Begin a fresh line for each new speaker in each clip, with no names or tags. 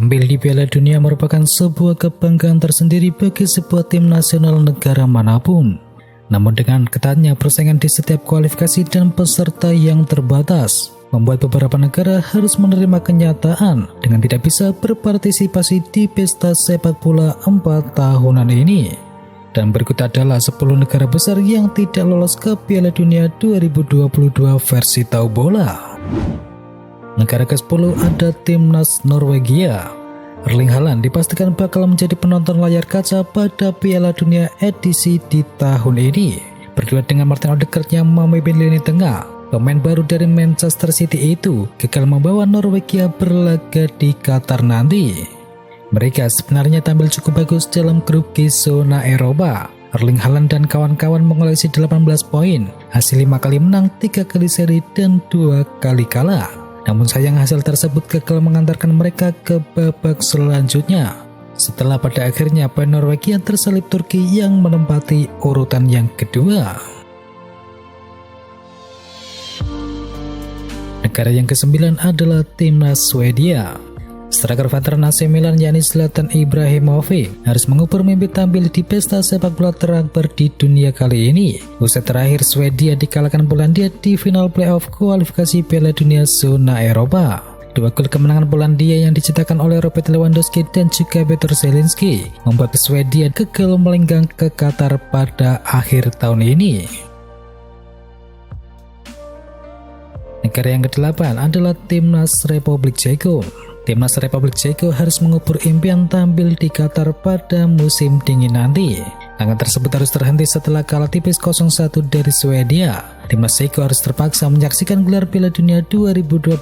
Tampil di Piala Dunia merupakan sebuah kebanggaan tersendiri bagi sebuah tim nasional negara manapun. Namun dengan ketatnya persaingan di setiap kualifikasi dan peserta yang terbatas, membuat beberapa negara harus menerima kenyataan dengan tidak bisa berpartisipasi di pesta sepak bola 4 tahunan ini. Dan berikut adalah 10 negara besar yang tidak lolos ke Piala Dunia 2022 versi Tahu Bola. Negara ke-10 ada Timnas Norwegia. Erling Haaland dipastikan bakal menjadi penonton layar kaca pada Piala Dunia edisi di tahun ini. Berdua dengan Martin Odegaard yang memimpin lini tengah, pemain baru dari Manchester City itu gagal membawa Norwegia berlaga di Qatar nanti. Mereka sebenarnya tampil cukup bagus dalam grup G zona Eropa. Erling Haaland dan kawan-kawan mengoleksi 18 poin, hasil 5 kali menang, 3 kali seri, dan 2 kali kalah. Namun sayang hasil tersebut gagal mengantarkan mereka ke babak selanjutnya. Setelah pada akhirnya poin Norwegia terselip Turki yang menempati urutan yang kedua. Negara yang ke-9 adalah Timnas Swedia. Striker veteran AC Milan yakni Zlatan Ibrahimovic harus mengukur mimpi tampil di pesta sepak bola terakbar di dunia kali ini. Usai terakhir Swedia dikalahkan Polandia di final playoff kualifikasi Piala Dunia zona Eropa. 2 gol kemenangan Polandia yang diciptakan oleh Robert Lewandowski dan juga Petr Zelinski membuat Swedia gagal melenggang ke Qatar pada akhir tahun ini. Negara yang ke-8 adalah Timnas Republik Ceko. Timnas Republik Ceko harus mengukur impian tampil di Qatar pada musim dingin nanti. Tangan tersebut harus terhenti setelah kalah tipis 0-1 dari Swedia. Timnas Ceko harus terpaksa menyaksikan gelar Piala Dunia 2022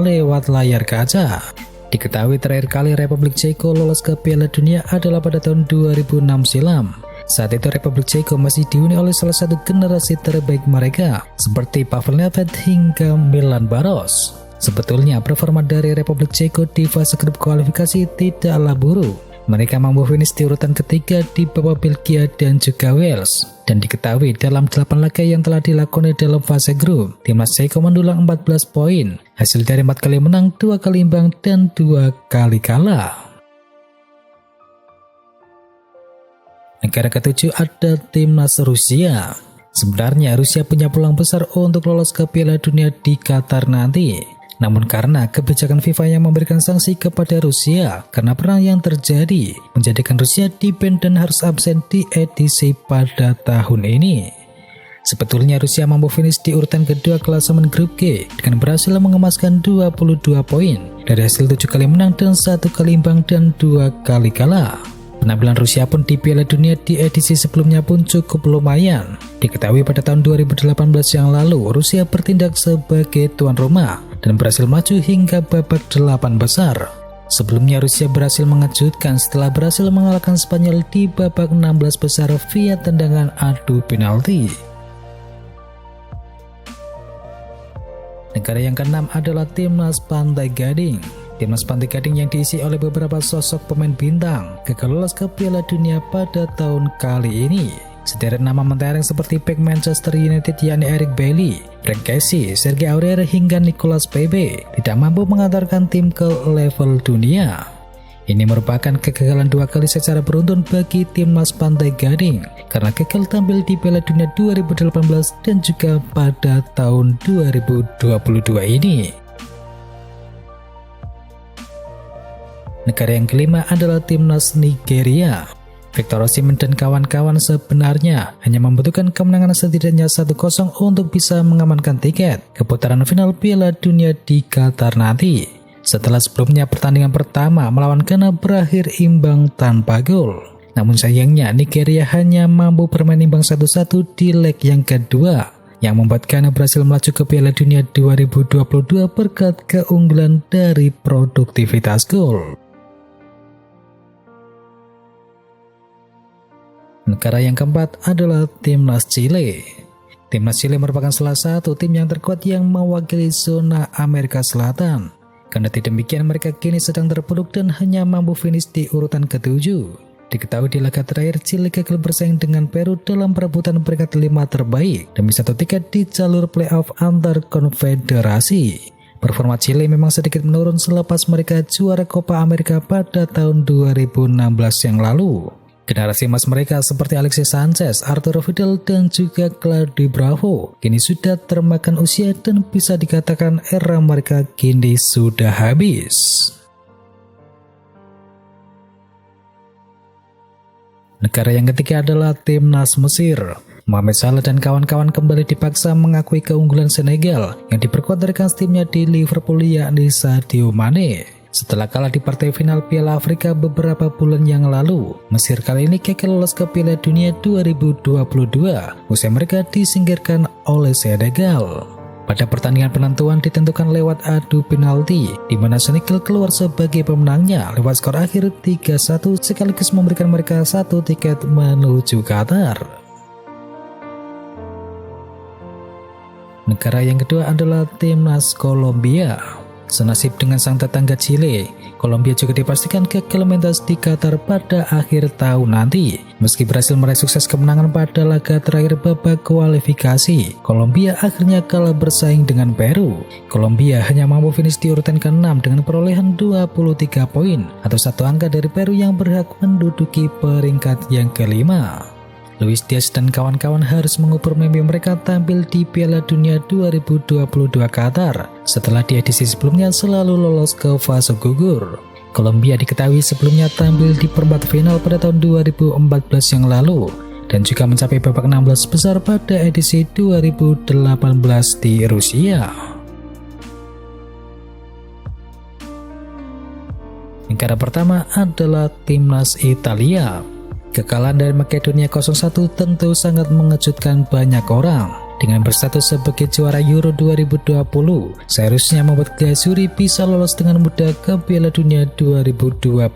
lewat layar kaca. Diketahui terakhir kali Republik Ceko lolos ke Piala Dunia adalah pada tahun 2006 silam. Saat itu Republik Ceko masih dihuni oleh salah satu generasi terbaik mereka, seperti Pavel Nedved hingga Milan Baros. Sebetulnya performa dari Republik Ceko di fase grup kualifikasi tidaklah buruk. Mereka mampu finish di urutan ketiga di bawah Belgia dan juga Wales. Dan diketahui dalam 8 laga yang telah dilakoni dalam fase grup, Timnas Ceko mendulang 14 poin, hasil dari 4 kali menang, 2 kali imbang, dan 2 kali kalah. Negara ke-7 ada Timnas Rusia. Sebenarnya Rusia punya peluang besar untuk lolos ke Piala Dunia di Qatar nanti. Namun karena kebijakan FIFA yang memberikan sanksi kepada Rusia karena perang yang terjadi, menjadikan Rusia di-ban dan harus absen di edisi pada tahun ini. Sebetulnya Rusia mampu finish di urutan kedua klasemen grup G dengan berhasil mengemaskan 22 poin dari hasil 7 kali menang dan 1 kali imbang dan 2 kali kalah. Penampilan Rusia pun di Piala Dunia di edisi sebelumnya pun cukup lumayan. Diketahui pada tahun 2018 yang lalu, Rusia bertindak sebagai tuan rumah dan berhasil maju hingga babak 8 besar. Sebelumnya Rusia berhasil mengejutkan setelah berhasil mengalahkan Spanyol di babak 16 besar via tendangan adu penalti. Negara yang ke-6 adalah Timnas Pantai Gading. Timnas Pantai Gading yang diisi oleh beberapa sosok pemain bintang gagal lolos ke Piala Dunia pada tahun kali ini. Sederet nama mentereng seperti bek Manchester United yakni Eric Bailly, Frank Kessie, Serge Aurier hingga Nicolas Pepe tidak mampu mengantarkan tim ke level dunia. Ini merupakan kegagalan 2 kali secara beruntun bagi Timnas Pantai Gading karena gagal tampil di Piala Dunia 2018 dan juga pada tahun 2022 ini. Negara yang kelima adalah Timnas Nigeria. Victor Osimhen dan kawan-kawan sebenarnya hanya membutuhkan kemenangan setidaknya 1-0 untuk bisa mengamankan tiket ke putaran final Piala Dunia di Qatar nanti. Setelah sebelumnya pertandingan pertama melawan Ghana berakhir imbang tanpa gol. Namun sayangnya Nigeria hanya mampu bermain imbang 1-1 di leg yang kedua, yang membuat Ghana berhasil melaju ke Piala Dunia 2022 berkat keunggulan dari produktivitas gol. Negara yang keempat adalah Timnas Chile. Timnas Chile merupakan salah satu tim yang terkuat yang mewakili zona Amerika Selatan. Kendati demikian mereka kini sedang terpuruk dan hanya mampu finish di urutan ke-7. Diketahui di laga terakhir Chile gagal bersaing dengan Peru dalam perebutan peringkat 5 terbaik demi 1 tiket di jalur playoff antar konfederasi. Performa Chile memang sedikit menurun selepas mereka juara Copa America pada tahun 2016 yang lalu. Generasi emas mereka seperti Alexis Sanchez, Arturo Vidal, dan juga Claudio Bravo kini sudah termakan usia dan bisa dikatakan era mereka kini sudah habis. Negara yang ketiga adalah Timnas Mesir. Mohamed Salah dan kawan-kawan kembali dipaksa mengakui keunggulan Senegal yang diperkuat dari kans timnya di Liverpool yakni Sadio Mane. Setelah kalah di partai final Piala Afrika beberapa bulan yang lalu, Mesir kali ini gagal lolos ke Piala Dunia 2022 usai mereka disingkirkan oleh Senegal. Pada pertandingan penentuan ditentukan lewat adu penalti, di mana Senegal keluar sebagai pemenangnya lewat skor akhir 3-1 sekaligus memberikan mereka 1 tiket menuju Qatar. Negara yang kedua adalah Timnas Kolombia. Senasib dengan sang tetangga Chile, Kolombia juga dipastikan gagal mentas di Qatar pada akhir tahun nanti. Meski berhasil meraih sukses kemenangan pada laga terakhir babak kualifikasi, Kolombia akhirnya kalah bersaing dengan Peru. Kolombia hanya mampu finish di urutan ke-6 dengan perolehan 23 poin atau satu angka dari Peru yang berhak menduduki peringkat yang kelima. Luis Diaz dan kawan-kawan harus mengukur mimpi mereka tampil di Piala Dunia 2022 Qatar setelah di edisi sebelumnya selalu lolos ke fase gugur. Kolombia diketahui sebelumnya tampil di perempat final pada tahun 2014 yang lalu dan juga mencapai babak 16 besar pada edisi 2018 di Rusia. Negara pertama adalah Timnas Italia. Kekalahan dari Makedonia 0-1 tentu sangat mengejutkan banyak orang. Dengan berstatus sebagai juara Euro 2020, seharusnya membuat Glazuri bisa lolos dengan mudah ke Piala Dunia 2022.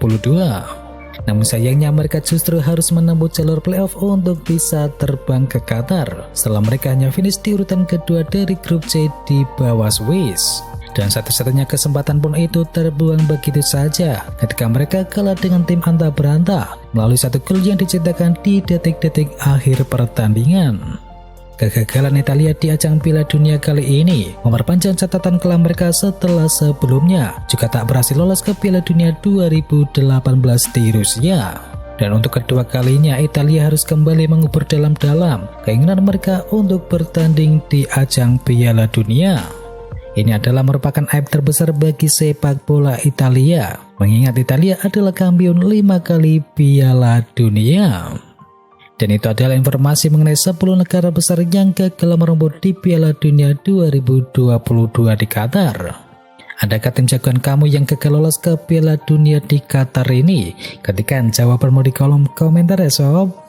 Namun sayangnya mereka justru harus menempuh jalur playoff untuk bisa terbang ke Qatar setelah mereka hanya finish di urutan kedua dari grup C di bawah Swiss. Dan satu-satunya kesempatan pun itu terbuang begitu saja ketika mereka kalah dengan tim anta berantah melalui satu gol yang diciptakan di detik-detik akhir pertandingan. Kegagalan Italia di ajang Piala Dunia kali ini memperpanjang catatan kelam mereka setelah sebelumnya juga tak berhasil lolos ke Piala Dunia 2018 di Rusia. Dan untuk kedua kalinya Italia harus kembali mengubur dalam-dalam keinginan mereka untuk bertanding di ajang Piala Dunia. Ini adalah merupakan aib terbesar bagi sepak bola Italia, mengingat Italia adalah kampiun 5 kali Piala Dunia. Dan itu adalah informasi mengenai 10 negara besar yang gagal merebut di Piala Dunia 2022 di Qatar. Adakah tim jagoan kamu yang gagal lolos ke Piala Dunia di Qatar ini? Ketikkan jawabanmu di kolom komentar ya sob.